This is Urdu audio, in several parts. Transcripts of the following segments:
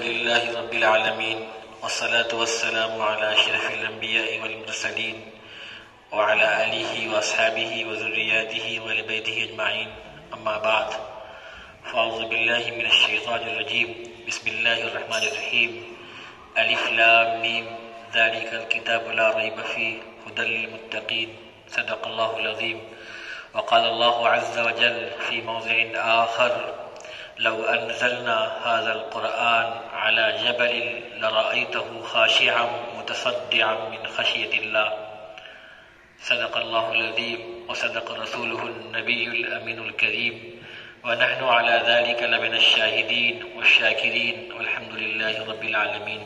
لله رب العالمين والصلاة والسلام على أشرف الأنبياء والمرسلين وعلى آله وأصحابه وذرياته وآل بيته أجمعين، أما بعد، فأعوذ بالله من الشيطان الرجيم. بسم الله الرحمن الرحيم. ألف لام ميم، ذلك الكتاب لا ريب فيه هدى للمتقين. صدق الله العظيم. وقال الله عز وجل في موضع آخر: لو أنزلنا هذا القرآن على جبل لرأيته خاشعا متصدعا من خشية الله. صدق الله العظيم وصدق رسوله النبي الأمين الكريم، ونحن على ذلك لمن الشاهدين والشاكرين والحمد لله رب العالمين.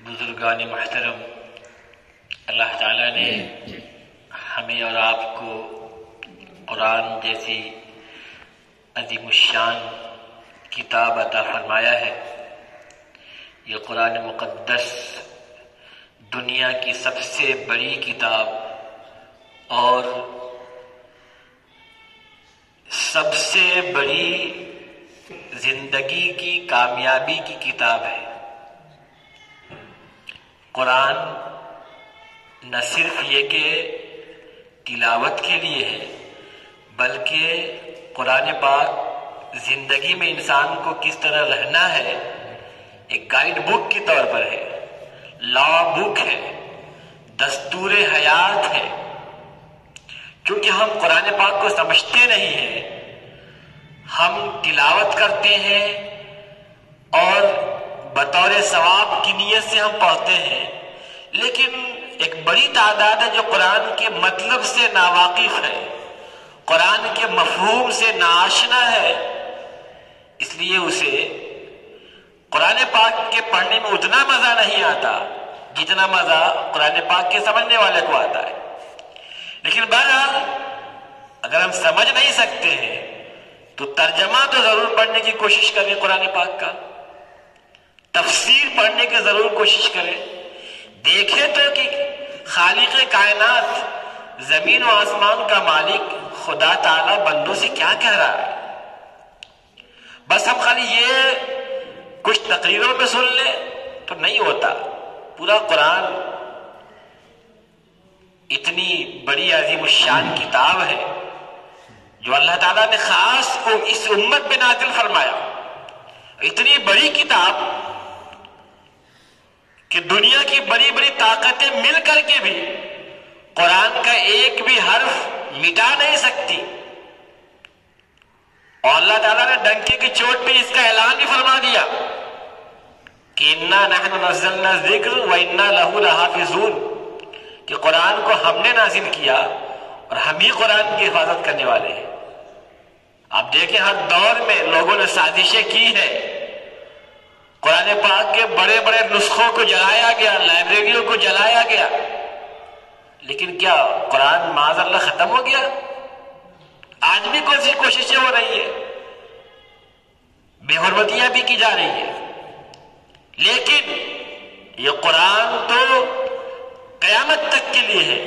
بزرگان محترم، اللہ تعالیٰ نے ہمیں اور آپ کو قرآن جیسی عظیم الشان کتاب عطا فرمایا ہے. یہ قرآن مقدس دنیا کی سب سے بڑی کتاب اور سب سے بڑی زندگی کی کامیابی کی کتاب ہے. قرآن نہ صرف یہ کہ تلاوت کے لیے ہے، بلکہ قرآن پاک زندگی میں انسان کو کس طرح رہنا ہے ایک گائیڈ بک کی طور پر ہے، لا بک ہے، دستور حیات ہے. چونکہ ہم قرآن پاک کو سمجھتے نہیں ہیں، ہم تلاوت کرتے ہیں اور بطور ثواب کی نیت سے ہم پڑھتے ہیں، لیکن ایک بڑی تعداد ہے جو قرآن کے مطلب سے ناواقف ہے، قرآن کے مفہوم سے ناآشنا ہے. اس لیے اسے قرآن پاک کے پڑھنے میں اتنا مزہ نہیں آتا جتنا مزہ قرآن پاک کے سمجھنے والے کو آتا ہے. لیکن بہرحال اگر ہم سمجھ نہیں سکتے ہیں تو ترجمہ تو ضرور پڑھنے کی کوشش کریں، قرآن پاک کا تفسیر پڑھنے کی ضرور کوشش کریں. دیکھیں تو کہ خالق کائنات، زمین و آسمان کا مالک خدا تعالیٰ بندوں سے کیا کہہ رہا ہے. بس ہم خالی یہ کچھ تقریروں میں سن لیں تو نہیں ہوتا. پورا قرآن اتنی بڑی عظیم الشان کتاب ہے جو اللہ تعالیٰ نے خاص کو اس امت پہ نازل فرمایا. اتنی بڑی کتاب کہ دنیا کی بڑی بڑی طاقتیں مل کر کے بھی قرآن کا ایک بھی حرف مٹا نہیں سکتی. اور اللہ تعالیٰ نے ڈنکے کی چوٹ پہ اس کا اعلان بھی فرما دیا کہ اِنَّا نَحْنُ نَزَّلْنَا الذِّكْرَ وَإِنَّا لَهُ لَحَافِظُونَ، کہ قرآن کو ہم نے نازل کیا اور ہم ہی قرآن کی حفاظت کرنے والے ہیں. آپ دیکھیں ہر دور میں لوگوں نے سازشیں کی ہے، قرآن پاک کے بڑے بڑے نسخوں کو جلایا گیا، لائبریریوں کو جلایا گیا، لیکن کیا قرآن معاذ اللہ ختم ہو گیا؟ آج بھی کوششیں ہو رہی ہیں، بے حرمتیاں بھی کی جا رہی ہیں، لیکن یہ قرآن تو قیامت تک کے لیے ہے.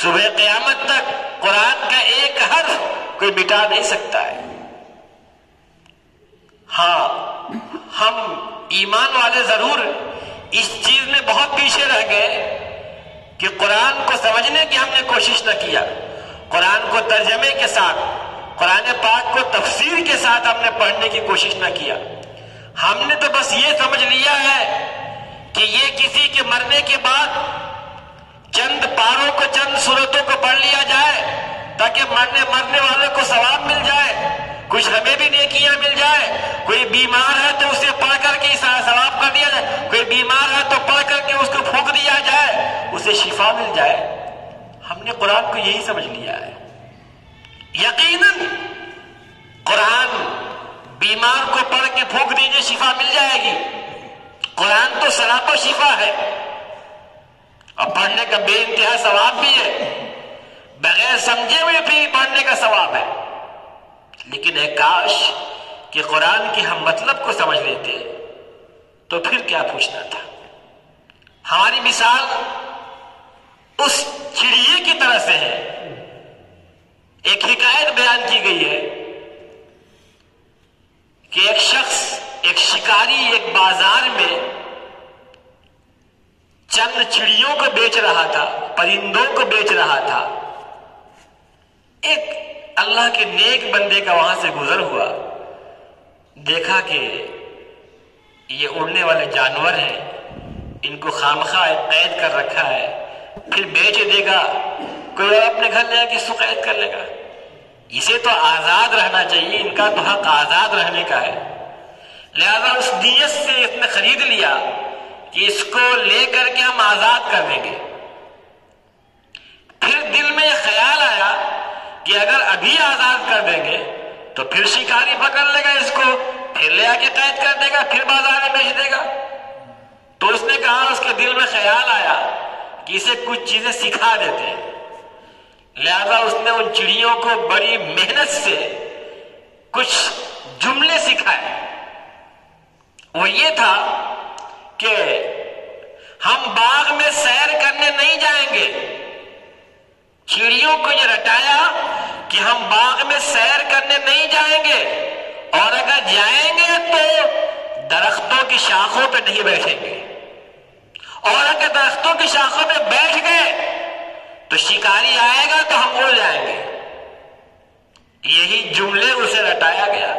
صبح قیامت تک قرآن کا ایک حرف کوئی مٹا نہیں سکتا ہے. ہاں، ہم ایمان والے ضرور اس چیز میں بہت پیچھے رہ گئے کہ قرآن کو سمجھنے کی ہم نے کوشش نہ کیا، قرآن کو ترجمے کے ساتھ، قرآن پاک کو تفسیر کے ساتھ ہم نے پڑھنے کی کوشش نہ کیا. ہم نے تو بس یہ سمجھ لیا ہے کہ یہ کسی کے مرنے کے بعد چند پاروں کو، چند سورتوں کو پڑھ لیا جائے تاکہ مرنے والوں کو ثواب مل جائے، کچھ ہمیں بھی نیکیاں مل جائے. کوئی بیمار ہے تو اسے پڑھ کر کے ثواب کر دیا جائے، کوئی بیمار ہے تو پڑھ کر کے اس کو پھونک دیا جائے، اسے شفا مل جائے. ہم نے قرآن کو یہی سمجھ لیا ہے. یقیناً قرآن بیمار کو پڑھ کے پھونک دیجئے شفا مل جائے گی. قرآن تو سراپا شفا ہے اور پڑھنے کا بے انتہا ثواب بھی ہے، بغیر سمجھے ہوئے بھی پڑھنے کا ثواب ہے. لیکن ہے کاش کہ قرآن کے ہم مطلب کو سمجھ لیتے تو پھر کیا پوچھنا تھا. ہماری مثال اس چڑیے کی طرح سے ہے. ایک حکایت بیان کی گئی ہے کہ ایک شخص شکاری ایک بازار میں چند چڑیوں کو بیچ رہا تھا، پرندوں کو بیچ رہا تھا۔ ایک اللہ کے نیک بندے کا وہاں سے گزر ہوا، دیکھا کہ یہ اڑنے والے جانور ہیں، ان کو خامخواہ قید کر رکھا ہے، پھر بیچ دے گا، کوئی اور اپنے گھر لے کے اس کو قید کر لے گا۔ اسے تو آزاد رہنا چاہیے، ان کا تو حق آزاد رہنے کا ہے۔ لہذا اس نیت سے اس نے خرید لیا کہ اس کو لے کر کے ہم آزاد کر دیں گے۔ پھر دل میں یہ خیال آیا کہ اگر ابھی آزاد کر دیں گے تو پھر شکاری پکڑ لے گا اس کو، پھر لے آ کے قید کر دے گا، پھر بازار میں بیچ دے گا۔ تو اس نے کہا، اس کے دل میں خیال آیا کہ اسے کچھ چیزیں سکھا دیتے ہیں۔ لہذا اس نے ان چڑیوں کو بڑی محنت سے کچھ جملے سکھائے۔ وہ یہ تھا کہ ہم باغ میں سیر کرنے نہیں جائیں گے۔ چڑیوں کو یہ رٹایا کہ ہم باغ میں سیر کرنے نہیں جائیں گے، اور اگر جائیں گے تو درختوں کی شاخوں پہ نہیں بیٹھیں گے، اور اگر درختوں کی شاخوں پہ بیٹھ گئے تو شکاری آئے گا تو ہم اڑ جائیں گے۔ یہی جملے اسے رٹایا گیا،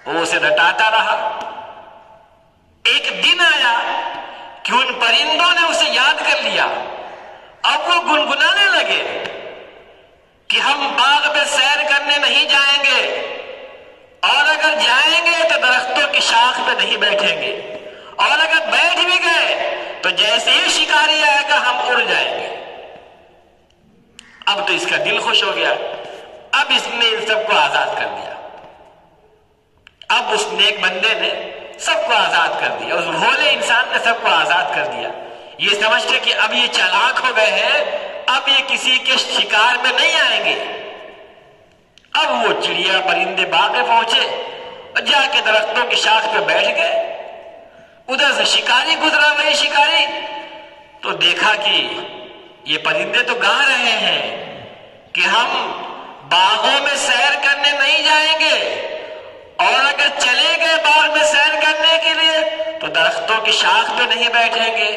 وہ اسے رٹاتا رہا۔ ایک دن آیا کہ ان پرندوں نے اسے یاد کر لیا۔ اب وہ گنگنانے لگے کہ ہم باغ میں سیر کرنے نہیں جائیں گے، اور اگر جائیں گے تو درختوں کی شاخ پہ نہیں بیٹھیں گے، اور اگر بیٹھ بھی گئے تو جیسے ہی شکاری آئے گا ہم اڑ جائیں گے۔ اب تو اس کا دل خوش ہو گیا، اب اس نے ان سب کو آزاد کر دیا۔ اب اس نیک بندے نے سب کو آزاد کر دیا، اس بھولے انسان نے سب کو آزاد کر دیا، یہ سمجھتے کہ اب یہ چالاک ہو گئے ہیں، اب یہ کسی کے شکار میں نہیں آئیں گے۔ اب وہ چڑیا پرندے باغ میں پہنچے اور جا کے درختوں کی شاخ پہ بیٹھ گئے۔ ادھر سے شکاری گزرا، وہی شکاری تو دیکھا کہ یہ پرندے تو گا رہے ہیں کہ ہم باغوں میں سیر کرنے نہیں جائیں گے، اور اگر چلے گئے باغ میں سیر کرنے کے لیے تو درختوں کی شاخ پہ نہیں بیٹھیں گے،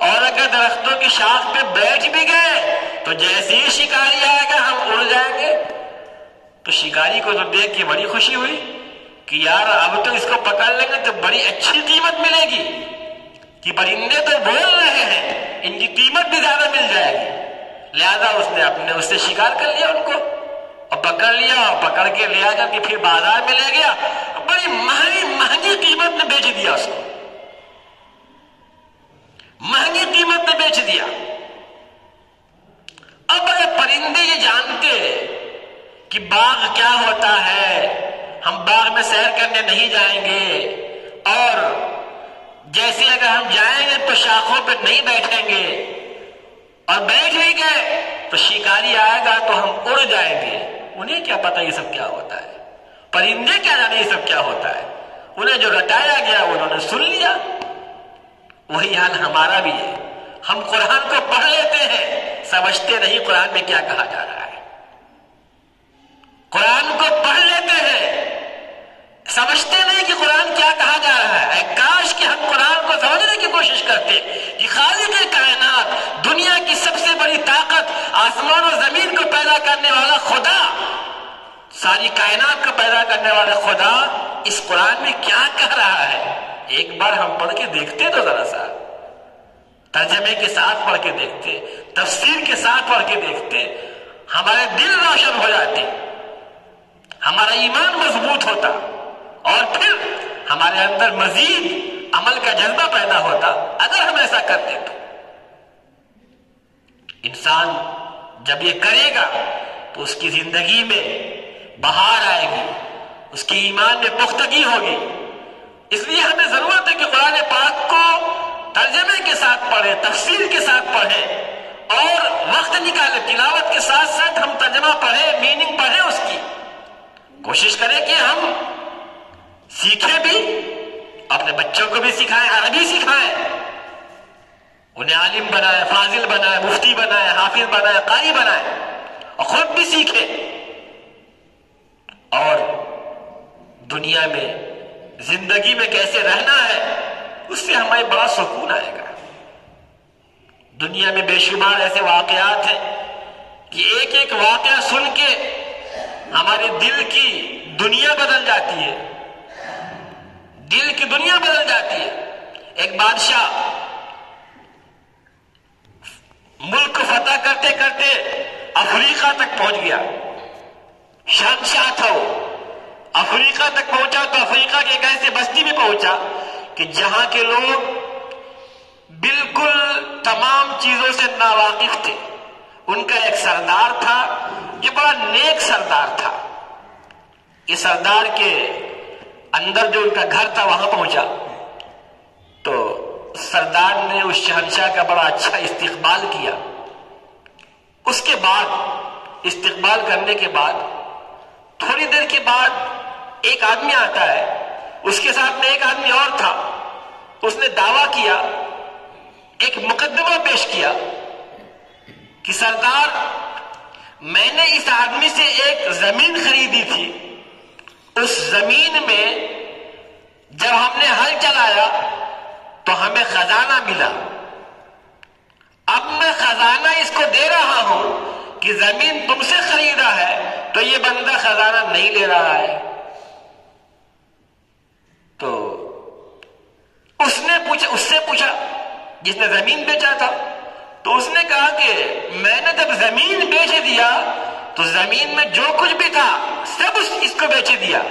اور اگر درختوں کی شاخ پہ بیٹھ بھی گئے تو جیسے ہی شکاری آئے گا ہم اڑ جائیں گے۔ تو شکاری کو تو دیکھ کے بڑی خوشی ہوئی کہ یار اب تو اس کو پکڑ لیں گے تو بڑی اچھی قیمت ملے گی، کہ پرندے تو بول رہے ہیں، ان کی قیمت بھی زیادہ مل جائے گی۔ لہذا اس نے اپنے اس سے شکار کر لیا ان کو، اور پکڑ لیا، اور پکڑ کے لے آ کر کے پھر بازار میں لے گیا، بڑی مہنگی قیمت میں بیچ دیا، اس کو مہنگی قیمت میں بیچ دیا۔ اب اگر پرندے یہ جانتے کہ باغ کیا ہوتا ہے، ہم باغ میں سیر کرنے نہیں جائیں گے، اور جیسے اگر ہم جائیں گے تو شاخوں پہ نہیں بیٹھیں گے، اور بیٹھ بھی گئے تو شکاری آئے گا تو ہم اڑ جائیں گے، انہیں کیا پتا یہ سب کیا ہوتا ہے، پرندے کیا جانے یہ سب کیا ہوتا ہے، انہیں جو رٹایا گیا انہوں نے سن لیا۔ وہی حال ہمارا بھی ہے، ہم قرآن کو پڑھ لیتے ہیں، سمجھتے نہیں قرآن میں کیا کہا جا رہا ہے۔ قرآن کو پڑھ لیتے ہیں، سمجھتے نہیں کہ قرآن کیا کہا جا رہا ہے۔ کاش کہ ہم قرآن کو سمجھنے کی کوشش کرتے کہ خالق کائنات، دنیا کی سب سے بڑی طاقت، آسمان و زمین کو پیدا کرنے والا خدا، ساری کائنات کو پیدا کرنے والا خدا اس قرآن میں کیا کہہ رہا ہے۔ ایک بار ہم پڑھ کے دیکھتے تو ذرا سا، ترجمے کے ساتھ پڑھ کے دیکھتے، تفسیر کے ساتھ پڑھ کے دیکھتے، ہمارے دل روشن ہو جاتے، ہمارا ایمان مضبوط ہوتا، اور پھر ہمارے اندر مزید عمل کا جذبہ پیدا ہوتا۔ اگر ہم ایسا کرتے تو انسان جب یہ کرے گا تو اس کی زندگی میں بہار آئے گی، اس کے ایمان میں پختگی ہوگی۔ اس لیے ہمیں ضرورت ہے کہ قرآن پاک کو ترجمے کے ساتھ پڑھیں، تفسیر کے ساتھ پڑھیں، اور وقت نکالیں، تلاوت کے ساتھ ساتھ ہم ترجمہ پڑھیں، میننگ پڑھیں، اس کی کوشش کریں کہ ہم سیکھیں بھی، اپنے بچوں کو بھی سکھائیں، عربی سکھائیں، انہیں عالم بنائیں، فاضل بنائیں، مفتی بنائیں، حافظ بنائیں، قاری بنائیں، اور خود بھی سیکھیں، اور دنیا میں زندگی میں کیسے رہنا ہے، اس سے ہمیں بڑا سکون آئے گا۔ دنیا میں بے شمار ایسے واقعات ہیں کہ ایک ایک واقعہ سن کے ہمارے دل کی دنیا بدل جاتی ہے، دل کی دنیا بدل جاتی ہے۔ ایک بادشاہ ملک کو فتح کرتے کرتے افریقہ تک پہنچ گیا، شہنشاہ تھا وہ، افریقہ تک پہنچا تو افریقہ کے ایک ایسے بستی میں پہنچا کہ جہاں کے لوگ بالکل تمام چیزوں سے ناواقف تھے۔ ان کا ایک سردار تھا، یہ بڑا نیک سردار تھا۔ یہ سردار کے اندر جو ان کا گھر تھا وہاں پہنچا تو سردار نے اس شہنشاہ کا بڑا اچھا استقبال کیا۔ اس کے بعد استقبال کرنے کے بعد تھوڑی دیر کے بعد ایک آدمی آتا ہے، اس کے ساتھ میں ایک آدمی اور تھا۔ اس نے دعویٰ کیا، ایک مقدمہ پیش کیا کہ سردار، میں نے اس آدمی سے ایک زمین خریدی تھی، اس زمین میں جب ہم نے ہل چلایا تو ہمیں خزانہ ملا۔ اب میں خزانہ اس کو دے رہا ہوں کہ زمین تم سے خریدا ہے تو یہ بندہ خزانہ نہیں لے رہا ہے۔ تو اس سے پوچھا جس نے زمین بیچا تھا، تو اس نے کہا کہ میں نے جب زمین بیچ دیا تو زمین میں جو کچھ بھی تھا سب اس کو بیچ دیا،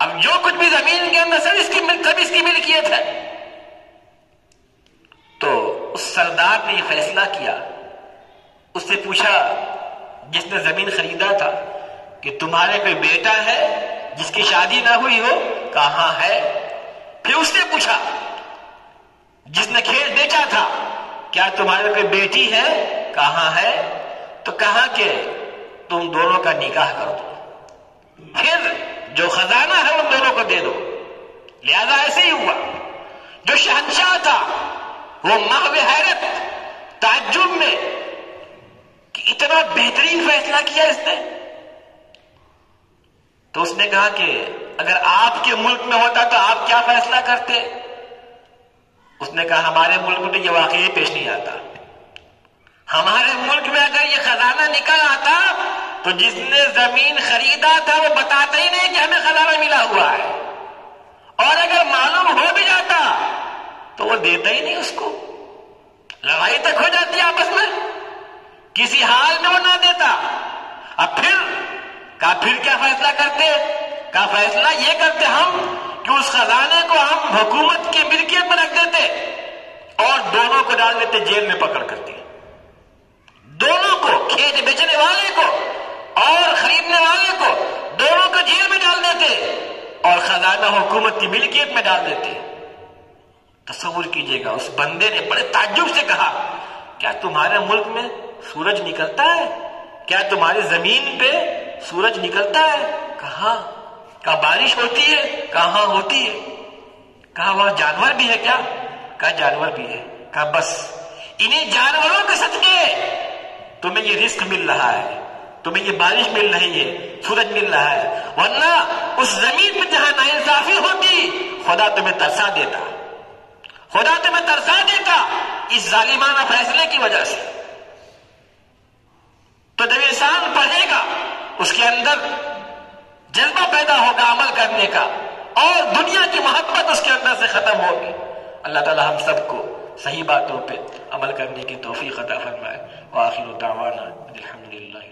اب جو کچھ بھی زمین کے اندر سب اس کی ملکیت ہے۔ تو اس سردار نے یہ فیصلہ کیا، اس سے پوچھا جس نے زمین خریدا تھا کہ تمہارے کوئی بیٹا ہے جس کی شادی نہ ہوئی ہو؟ کہاں ہے۔ پھر اس نے پوچھا جس نے کھیت بیچا تھا، کیا تمہارے کوئی بیٹی ہے؟ کہاں ہے۔ تو کہا کہ تم دونوں کا نکاح کر دو، پھر جو خزانہ ہے ان دونوں کو دے دو۔ لہذا ایسے ہی ہوا۔ جو شہنشاہ تھا وہ محو حیرت تعجب میں کہ اتنا بہترین فیصلہ کیا اس نے۔ تو اس نے کہا کہ اگر آپ کے ملک میں ہوتا تو آپ کیا فیصلہ کرتے؟ اس نے کہا ہمارے ملک میں یہ واقعی پیش نہیں آتا، ہمارے ملک میں اگر یہ خزانہ نکل آتا تو جس نے زمین خریدا تھا وہ بتاتا ہی نہیں کہ ہمیں خزانہ ملا ہوا ہے، اور اگر معلوم ہو بھی جاتا تو وہ دیتا ہی نہیں اس کو، لڑائی تک ہو جاتی آپس میں، کسی حال میں وہ نہ دیتا۔ اب پھر کیا فیصلہ کرتے؟ کا فیصلہ یہ کرتے ہم کہ اس خزانے کو ہم حکومت کی ملکیت میں رکھ دیتے اور دونوں کو ڈال دیتے جیل میں پکڑ کرتے، دونوں کو، کھیت بیچنے والے کو اور خریدنے والے کو، دونوں کو جیل میں ڈال دیتے اور خزانہ حکومت کی ملکیت میں ڈال دیتے۔ تصور کیجئے گا، اس بندے نے بڑے تعجب سے کہا کیا تمہارے ملک میں سورج نکلتا ہے؟ کیا تمہاری زمین پہ سورج نکلتا ہے؟ کہاں؟ کہا بارش ہوتی ہے؟ کہاں ہوتی ہے؟ کہا وہاں جانور بھی ہے کیا؟ کہا جانور بھی ہے۔ کہا بس انہیں جانوروں کے صدقے تمہیں یہ رزق مل رہا ہے، تمہیں یہ بارش مل رہی ہے، سورج مل رہا ہے، ورنہ اس زمین پہ جہاں ناانصافی ہوتی خدا تمہیں ترسا دیتا، خدا تمہیں ترسا دیتا اس ظالمانہ فیصلے کی وجہ سے۔ تو جب انسان پڑھے گا اس کے اندر جذبہ پیدا ہوگا عمل کرنے کا، اور دنیا کی محبت اس کے اندر سے ختم ہوگی۔ اللہ تعالی ہم سب کو صحیح باتوں پہ عمل کرنے کی توفیق عطا فرمائے۔ وآخر دعوانا الحمدللہ۔